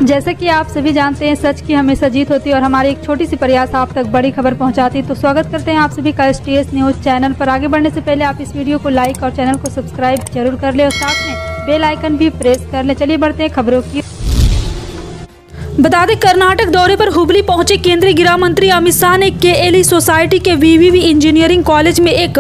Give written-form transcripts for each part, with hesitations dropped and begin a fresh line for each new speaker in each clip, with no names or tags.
जैसे कि आप सभी जानते हैं, सच की हमेशा जीत होती है और हमारी एक छोटी सी प्रयास आप तक बड़ी खबर पहुंचाती है। तो स्वागत करते हैं आप सभी का STS न्यूज़ चैनल पर। आगे बढ़ने से पहले आप इस वीडियो को लाइक और चैनल को सब्सक्राइब जरूर कर ले और साथ में बेल आइकन भी प्रेस कर ले। चलिए बढ़ते हैं खबरों की। बता दें, कर्नाटक दौरे पर हुबली पहुंचे केंद्रीय गृह मंत्री अमित शाह ने KLE सोसाइटी के VVV इंजीनियरिंग कॉलेज में एक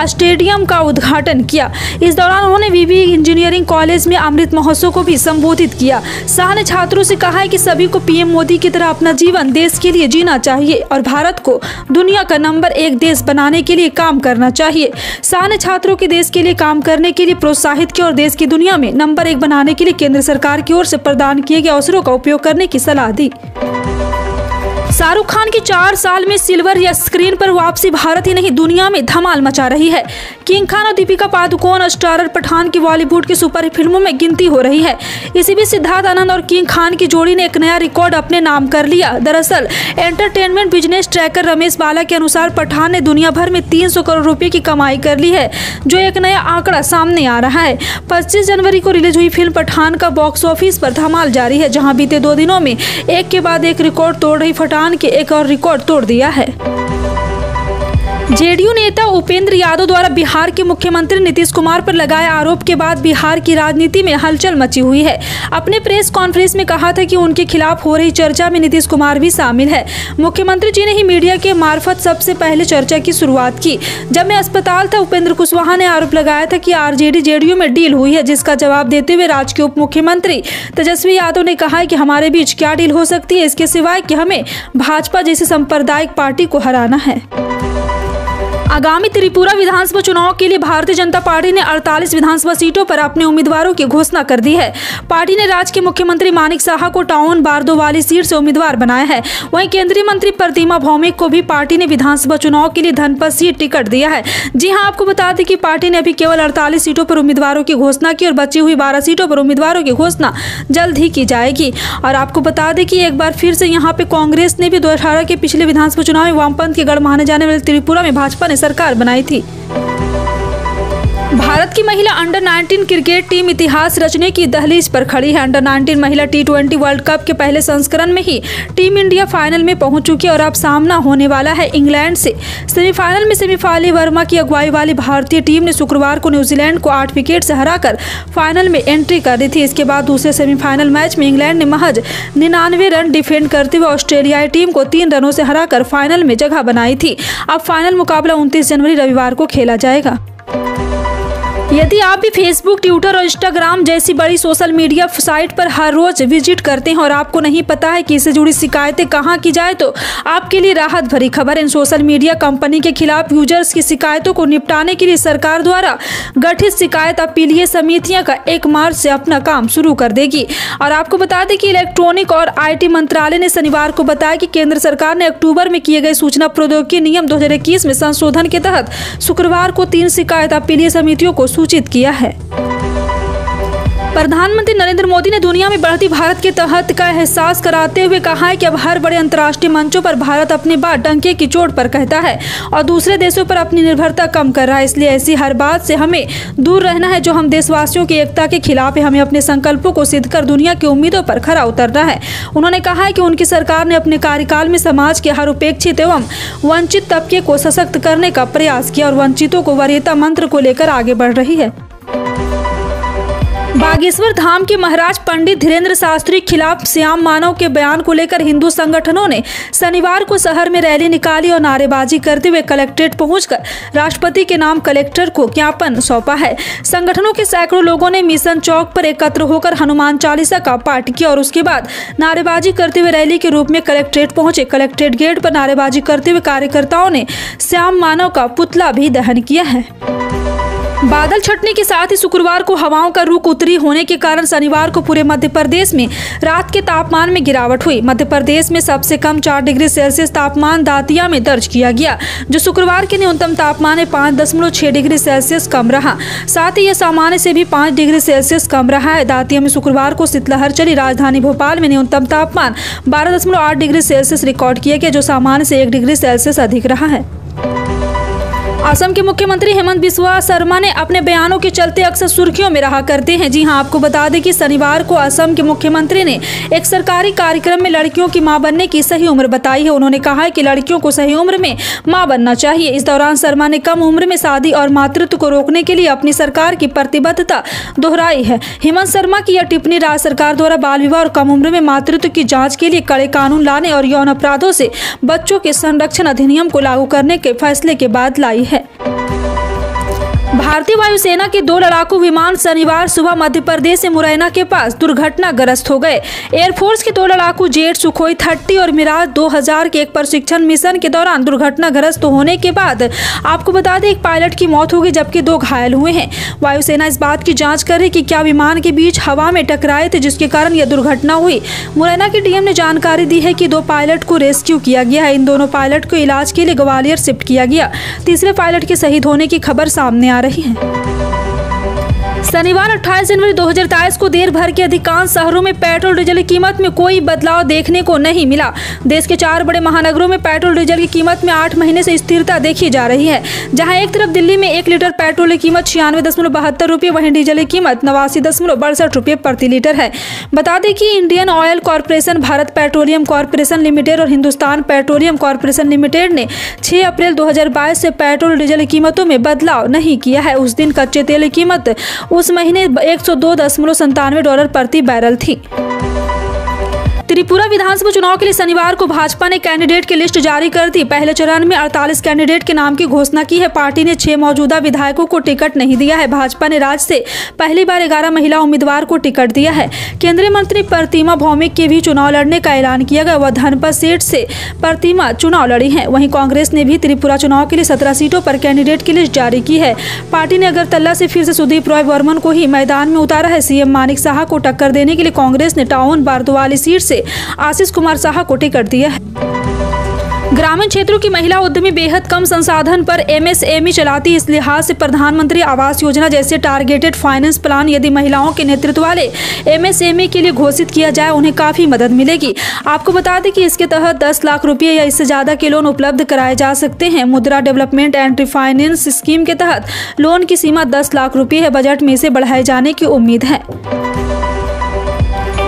स्टेडियम का उद्घाटन किया। इस दौरान उन्होंने VVV इंजीनियरिंग कॉलेज में अमृत महोत्सव को भी संबोधित किया। शाह ने छात्रों से कहा है कि सभी को PM मोदी की तरह अपना जीवन देश के लिए जीना चाहिए और भारत को दुनिया का नंबर 1 देश बनाने के लिए काम करना चाहिए। शाह ने छात्रों के देश के लिए काम करने के लिए प्रोत्साहित किया और देश की दुनिया में नंबर 1 बनाने के लिए केंद्र सरकार की ओर से प्रदान किए गए अवसरों का उपयोग करने की सलाह दी। शाहरुख खान की 4 साल में सिल्वर या स्क्रीन पर वापसी भारत ही नहीं दुनिया में धमाल मचा रही है। किंग खान और दीपिका पादुकोण स्टारर पठान की बॉलीवुड की सुपर फिल्मों में गिनती हो रही है। इसी बीच सिद्धार्थ आनंद और किंग खान की जोड़ी ने एक नया रिकॉर्ड अपने नाम कर लिया। दरअसल एंटरटेनमेंट बिजनेस ट्रैकर रमेश बाला के अनुसार पठान ने दुनिया भर में 300 करोड़ रुपए की कमाई कर ली है, जो एक नया आंकड़ा सामने आ रहा है। 25 जनवरी को रिलीज हुई फिल्म पठान का बॉक्स ऑफिस पर धमाल जारी है, जहां बीते 2 दिनों में एक के बाद एक रिकॉर्ड तोड़ रही पठान के एक और रिकॉर्ड तोड़ दिया है। JDU नेता उपेंद्र यादव द्वारा बिहार के मुख्यमंत्री नीतीश कुमार पर लगाए आरोप के बाद बिहार की राजनीति में हलचल मची हुई है। अपने प्रेस कॉन्फ्रेंस में कहा था कि उनके खिलाफ हो रही चर्चा में नीतीश कुमार भी शामिल है। मुख्यमंत्री जी ने ही मीडिया के मार्फत सबसे पहले चर्चा की शुरुआत की। जब मैं अस्पताल था, उपेंद्र कुशवाहा ने आरोप लगाया था कि RJD JDU में डील हुई है, जिसका जवाब देते हुए राज्य के उप मुख्यमंत्री तेजस्वी यादव ने कहा है कि हमारे बीच क्या डील हो सकती है, इसके सिवाय कि हमें भाजपा जैसी सांप्रदायिक पार्टी को हराना है। आगामी त्रिपुरा विधानसभा चुनाव के लिए भारतीय जनता पार्टी ने 48 विधानसभा सीटों पर अपने उम्मीदवारों की घोषणा कर दी है। पार्टी ने राज्य के मुख्यमंत्री मानिक साहा को टाउन बारदो वाली सीट से उम्मीदवार बनाया है। वहीं केंद्रीय मंत्री प्रतिमा भौमिक को भी पार्टी ने विधानसभा चुनाव के लिए धनपत सीट टिकट दिया है। जी हां, आपको बता दें कि पार्टी ने अभी केवल 48 सीटों पर उम्मीदवारों की घोषणा की और बची हुई 12 सीटों पर उम्मीदवारों की घोषणा जल्द ही की जाएगी। और आपको बता दें कि एक बार फिर से यहाँ पे कांग्रेस ने भी 2018 के पिछले विधानसभा चुनाव में वामपंथ के गढ़ माने जाने वाले त्रिपुरा में भाजपा ने सरकार बनाई थी। भारत की महिला अंडर 19 क्रिकेट टीम इतिहास रचने की दहलीज पर खड़ी है। अंडर 19 महिला T20 वर्ल्ड कप के पहले संस्करण में ही टीम इंडिया फाइनल में पहुंच चुकी है और अब सामना होने वाला है इंग्लैंड से। सेमीफाइनल में शेफाली वर्मा की अगुवाई वाली भारतीय टीम ने शुक्रवार को न्यूजीलैंड को 8 विकेट से हराकर फाइनल में एंट्री कर दी थी। इसके बाद दूसरे सेमीफाइनल मैच में इंग्लैंड ने महज 99 रन डिफेंड करते हुए ऑस्ट्रेलियाई टीम को 3 रनों से हराकर फाइनल में जगह बनाई थी। अब फाइनल मुकाबला 29 जनवरी रविवार को खेला जाएगा। यदि आप भी फेसबुक, ट्विटर और इंस्टाग्राम जैसी बड़ी सोशल मीडिया साइट पर हर रोज विजिट करते हैं और आपको नहीं पता है कि इससे जुड़ी शिकायतें कहां की जाए, तो आपके लिए राहत भरी खबर। इन सोशल मीडिया कंपनी के खिलाफ यूजर्स की शिकायतों को निपटाने के लिए सरकार द्वारा गठित शिकायत अपीलीय समितियां का 1 मार्च से अपना काम शुरू कर देगी। और आपको बता दें कि इलेक्ट्रॉनिक और IT मंत्रालय ने शनिवार को बताया कि केंद्र सरकार ने अक्टूबर में किए गए सूचना प्रौद्योगिकी नियम 2021 में संशोधन के तहत शुक्रवार को 3 शिकायत अपीलीय समितियों को सूचित किया है। प्रधानमंत्री नरेंद्र मोदी ने दुनिया में बढ़ती भारत के तहत का एहसास कराते हुए कहा है कि अब हर बड़े अंतर्राष्ट्रीय मंचों पर भारत अपनी बात डंके की चोट पर कहता है और दूसरे देशों पर अपनी निर्भरता कम कर रहा है। इसलिए ऐसी हर बात से हमें दूर रहना है जो हम देशवासियों की एकता के खिलाफ है। हमें अपने संकल्पों को सिद्ध कर दुनिया की उम्मीदों पर खरा उतरना है। उन्होंने कहा है कि उनकी सरकार ने अपने कार्यकाल में समाज के हर उपेक्षित एवं वंचित तबके को सशक्त करने का प्रयास किया और वंचितों को वरीयता मंत्र को लेकर आगे बढ़ रही है। बागेश्वर धाम के महाराज पंडित धीरेन्द्र शास्त्री के खिलाफ श्याम मानव के बयान को लेकर हिंदू संगठनों ने शनिवार को शहर में रैली निकाली और नारेबाजी करते हुए कलेक्ट्रेट पहुंचकर राष्ट्रपति के नाम कलेक्टर को ज्ञापन सौंपा है। संगठनों के सैकड़ों लोगों ने मिशन चौक पर एकत्र होकर हनुमान चालीसा का पाठ किया और उसके बाद नारेबाजी करते हुए रैली के रूप में कलेक्ट्रेट पहुंचे। कलेक्ट्रेट गेट पर नारेबाजी करते हुए कार्यकर्ताओं ने श्याम मानव का पुतला भी दहन किया है। बादल छटने के साथ ही शुक्रवार को हवाओं का रुख उत्तरी होने के कारण शनिवार को पूरे मध्य प्रदेश में रात के तापमान में गिरावट हुई। मध्य प्रदेश में सबसे कम 4 डिग्री सेल्सियस तापमान दातिया में दर्ज किया गया, जो शुक्रवार के न्यूनतम तापमान में 5.6 डिग्री सेल्सियस कम रहा। साथ ही यह सामान्य से भी 5 डिग्री सेल्सियस कम रहा है। दातिया में शुक्रवार को शीतलहर चली। राजधानी भोपाल में न्यूनतम तापमान 12.8 डिग्री सेल्सियस रिकॉर्ड किया गया, जो सामान्य से 1 डिग्री सेल्सियस अधिक रहा है। असम के मुख्यमंत्री हेमंत बिस्वा शर्मा ने अपने बयानों के चलते अक्सर सुर्खियों में रहा करते हैं। जी हां, आपको बता दें कि शनिवार को असम के मुख्यमंत्री ने एक सरकारी कार्यक्रम में लड़कियों की मां बनने की सही उम्र बताई है। उन्होंने कहा है कि लड़कियों को सही उम्र में मां बनना चाहिए। इस दौरान शर्मा ने कम उम्र में शादी और मातृत्व को रोकने के लिए अपनी सरकार की प्रतिबद्धता दोहराई है। हेमंत शर्मा की यह टिप्पणी राज्य सरकार द्वारा बाल विवाह और कम उम्र में मातृत्व की जाँच के लिए कड़े कानून लाने और यौन अपराधों से बच्चों के संरक्षण अधिनियम को लागू करने के फैसले के बाद लाई है। भारतीय वायुसेना के 2 लड़ाकू विमान शनिवार सुबह मध्य प्रदेश से मुरैना के पास दुर्घटनाग्रस्त हो गए। एयरफोर्स के 2 लड़ाकू जेट सुखोई 30 और मिराज 2000 के एक प्रशिक्षण मिशन के दौरान दुर्घटनाग्रस्त होने के बाद आपको बता दें एक पायलट की मौत हो गई जबकि 2 घायल हुए हैं। वायुसेना इस बात की जांच कर रही कि क्या विमान के बीच हवा में टकराए थे जिसके कारण यह दुर्घटना हुई। मुरैना के डीएम ने जानकारी दी है कि 2 पायलट को रेस्क्यू किया गया है। इन दोनों पायलट को इलाज के लिए ग्वालियर शिफ्ट किया गया। तीसरे पायलट के शहीद होने की खबर सामने आ रही है। शनिवार 28 जनवरी 2023 को देर भर के अधिकांश शहरों में पेट्रोल डीजल की कीमत में कोई बदलाव देखने को नहीं मिला। देश के 4 बड़े महानगरों में पेट्रोल डीजल की कीमत में 8 महीने से स्थिरता देखी जा रही है। जहां एक तरफ दिल्ली में 1 लीटर पेट्रोल की कीमत 96.72 रुपये, वहीं डीजल की कीमत 89.62 रुपये प्रति लीटर है। बता दें कि Indian oil corporation, Bharat petroleum corporation limited और हिंदुस्तान पेट्रोलियम कॉरपोरेशन लिमिटेड ने 6 अप्रैल 2022 से पेट्रोल डीजल की कीमतों में बदलाव नहीं किया है। उस दिन कच्चे तेल की कीमत उस महीने $102.97 प्रति बैरल थी। त्रिपुरा विधानसभा चुनाव के लिए शनिवार को भाजपा ने कैंडिडेट की लिस्ट जारी कर दी। पहले चरण में 48 कैंडिडेट के नाम की घोषणा की है। पार्टी ने 6 मौजूदा विधायकों को टिकट नहीं दिया है। भाजपा ने राज्य से पहली बार 11 महिला उम्मीदवार को टिकट दिया है। केंद्रीय मंत्री प्रतिमा भौमिक के भी चुनाव लड़ने का ऐलान किया गया। वह धनपत सीट से प्रतिमा चुनाव लड़ी है। वहीं कांग्रेस ने भी त्रिपुरा चुनाव के लिए 17 सीटों पर कैंडिडेट की लिस्ट जारी की है। पार्टी ने अगरतला से फिर से सुदीप रॉय वर्मन को ही मैदान में उतारा है। सीएम मानिक साहा को टक्कर देने के लिए कांग्रेस ने टाउन बारदोवाली सीट से आशीष कुमार साहा को टिकट दिया है। ग्रामीण क्षेत्रों की महिला उद्यमी बेहद कम संसाधन पर एमएसएमई चलाती है। इस लिहाज से प्रधानमंत्री आवास योजना जैसे टारगेटेड फाइनेंस प्लान यदि महिलाओं के नेतृत्व वाले एमएसएमई के लिए घोषित किया जाए उन्हें काफी मदद मिलेगी। आपको बता दें कि इसके तहत 10 लाख रुपये या इससे ज्यादा के लोन उपलब्ध कराए जा सकते हैं। मुद्रा डेवलपमेंट एंड रिफाइनेंस स्कीम के तहत लोन की सीमा 10 लाख रुपये है। बजट में इसे बढ़ाए जाने की उम्मीद है।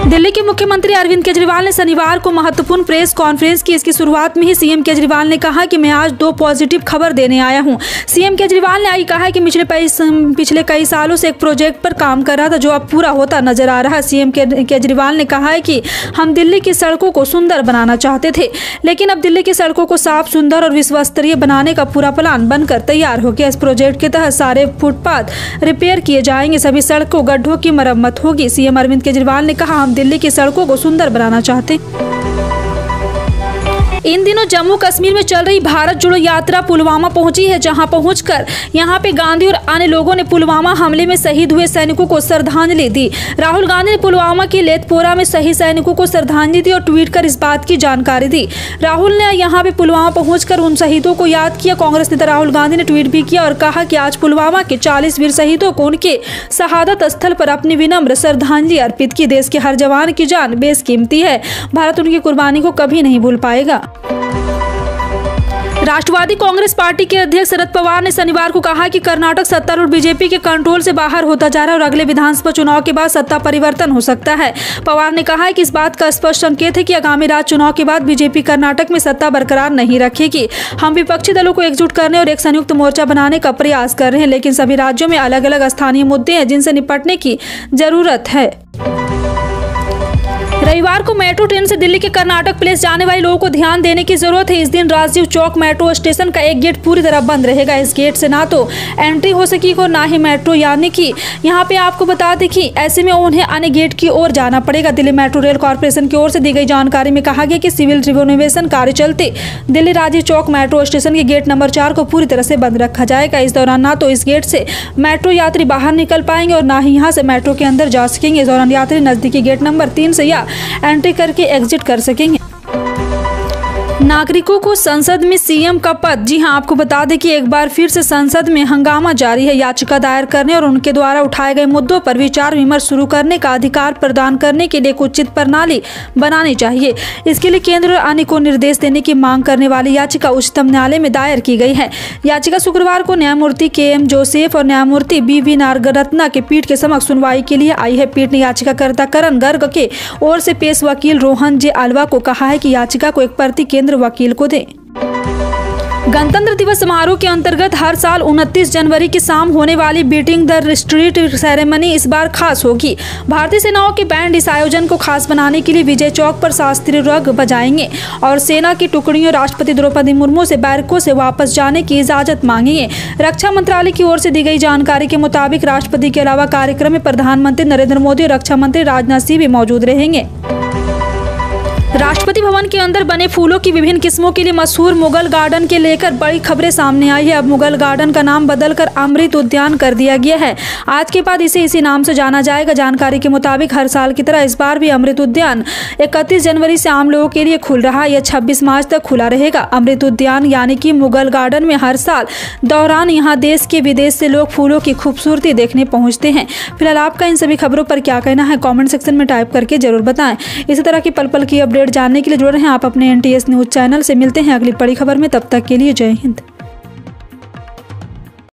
दिल्ली के मुख्यमंत्री अरविंद केजरीवाल ने शनिवार को महत्वपूर्ण प्रेस कॉन्फ्रेंस की। इसकी शुरुआत में ही सीएम केजरीवाल ने कहा कि मैं आज 2 पॉजिटिव खबर देने आया हूं। सीएम केजरीवाल ने कहा है कि पिछले कई सालों से एक प्रोजेक्ट पर काम कर रहा था जो अब पूरा होता नजर आ रहा है। सीएम केजरीवाल ने कहा है कि हम दिल्ली की सड़कों को सुंदर बनाना चाहते थे, लेकिन अब दिल्ली की सड़कों को साफ, सुंदर और विश्वस्तरीय बनाने का पूरा प्लान बनकर तैयार हो गया। इस प्रोजेक्ट के तहत सारे फुटपाथ रिपेयर किए जाएंगे, सभी सड़कों गड्ढों की मरम्मत होगी। सीएम अरविंद केजरीवाल ने कहा हम दिल्ली की सड़कों को सुंदर बनाना चाहते हैं। इन दिनों जम्मू कश्मीर में चल रही भारत जोड़ो यात्रा पुलवामा पहुंची है, जहां पहुंचकर यहां पे गांधी और अन्य लोगों ने पुलवामा हमले में शहीद हुए सैनिकों को श्रद्धांजलि दी। राहुल गांधी ने पुलवामा के लेथपोरा में शहीद सैनिकों को श्रद्धांजलि दी और ट्वीट कर इस बात की जानकारी दी। राहुल ने यहां पे पुलवामा पहुंचकर उन शहीदों को याद किया। कांग्रेस नेता राहुल गांधी ने ट्वीट भी किया और कहा कि आज पुलवामा के 40 वीर शहीदों को उनके शहादत स्थल पर अपनी विनम्र श्रद्धांजलि अर्पित की। देश के हर जवान की जान बेशकीमती है, भारत उनकी कुर्बानी को कभी नहीं भूल पाएगा। राष्ट्रवादी कांग्रेस पार्टी के अध्यक्ष शरद पवार ने शनिवार को कहा कि कर्नाटक सत्तारूढ़ बीजेपी के कंट्रोल से बाहर होता जा रहा है और अगले विधानसभा चुनाव के बाद सत्ता परिवर्तन हो सकता है। पवार ने कहा है कि इस बात का स्पष्ट संकेत है कि आगामी राज्य चुनाव के बाद बीजेपी कर्नाटक में सत्ता बरकरार नहीं रखेगी। हम विपक्षी दलों को एकजुट करने और एक संयुक्त मोर्चा बनाने का प्रयास कर रहे हैं, लेकिन सभी राज्यों में अलग अलग स्थानीय मुद्दे हैं जिनसे निपटने की जरूरत है। रविवार को मेट्रो ट्रेन से दिल्ली के कर्नाटक प्लेस जाने वाले लोगों को ध्यान देने की जरूरत है। इस दिन राजीव चौक मेट्रो स्टेशन का एक गेट पूरी तरह बंद रहेगा। इस गेट से ना तो एंट्री हो सकेगी और ना ही मेट्रो, यानी कि यहाँ पे आपको बता दें कि ऐसे में उन्हें अन्य गेट की ओर जाना पड़ेगा। दिल्ली मेट्रो रेल कॉर्पोरेशन की ओर से दी गई जानकारी में कहा गया कि सिविल रिनोवेशन कार्य चलते दिल्ली राजीव चौक मेट्रो स्टेशन के गेट नंबर 4 को पूरी तरह से बंद रखा जाएगा। इस दौरान ना तो इस गेट से मेट्रो यात्री बाहर निकल पाएंगे और ना ही यहाँ से मेट्रो के अंदर जा सकेंगे। इस दौरान यात्री नजदीकी गेट नंबर 3 से या एंट्री करके एग्जिट कर सकेंगे। नागरिकों को संसद में सीएम का पद। जी हां, आपको बता दें कि एक बार फिर से संसद में हंगामा जारी है। याचिका दायर करने और उनके द्वारा उठाए गए मुद्दों पर विचार विमर्श शुरू करने का अधिकार प्रदान करने के लिए एक उचित प्रणाली बनानी चाहिए। इसके लिए केंद्र और अन्य को निर्देश देने की मांग करने वाली याचिका उच्चतम न्यायालय में दायर की गई है। याचिका शुक्रवार को न्यायमूर्ति के.एम. जोसेफ और न्यायमूर्ति बी.वी. नागरत्ना के पीठ के समक्ष सुनवाई के लिए आई है। पीठ ने याचिकाकर्ता करण गर्ग के ओर से पेश वकील रोहन जे अल्वा को कहा है कि याचिका को एक प्रति केंद्र वकील को दें। गणतंत्र दिवस समारोह के अंतर्गत हर साल 29 जनवरी की शाम होने वाली बीटिंग द रिट्रीट सेरेमनी इस बार खास होगी। भारतीय सेनाओं के बैंड इस आयोजन को खास बनाने के लिए विजय चौक पर शास्त्रीय राग बजाएंगे और सेना की टुकड़ियों राष्ट्रपति द्रौपदी मुर्मू से बैरकों से वापस जाने की इजाजत मांगेंगे। रक्षा मंत्रालय की ओर से दी गई जानकारी के मुताबिक राष्ट्रपति के अलावा कार्यक्रम में प्रधानमंत्री नरेंद्र मोदी और रक्षा मंत्री राजनाथ सिंह भी मौजूद रहेंगे। राष्ट्रपति भवन के अंदर बने फूलों की विभिन्न किस्मों के लिए मशहूर मुगल गार्डन के लेकर बड़ी खबरें सामने आई है। अब मुगल गार्डन का नाम बदलकर अमृत उद्यान कर दिया गया है। आज के बाद इसे इसी नाम से जाना जाएगा। जानकारी के मुताबिक हर साल की तरह इस बार भी अमृत उद्यान 31 जनवरी से आम लोगों के लिए खुल रहा है। यह 26 मार्च तक खुला रहेगा। अमृत उद्यान यानी कि मुगल गार्डन में हर साल दौरान यहाँ देश के विदेश से लोग फूलों की खूबसूरती देखने पहुँचते हैं। फिलहाल आपका इन सभी खबरों पर क्या कहना है, कॉमेंट सेक्शन में टाइप करके जरूर बताएं। इसी तरह की पल पल की अपडेट जानने के लिए जुड़ रहे हैं आप अपने NTS न्यूज चैनल से। मिलते हैं अगली बड़ी खबर में, तब तक के लिए जय हिंद।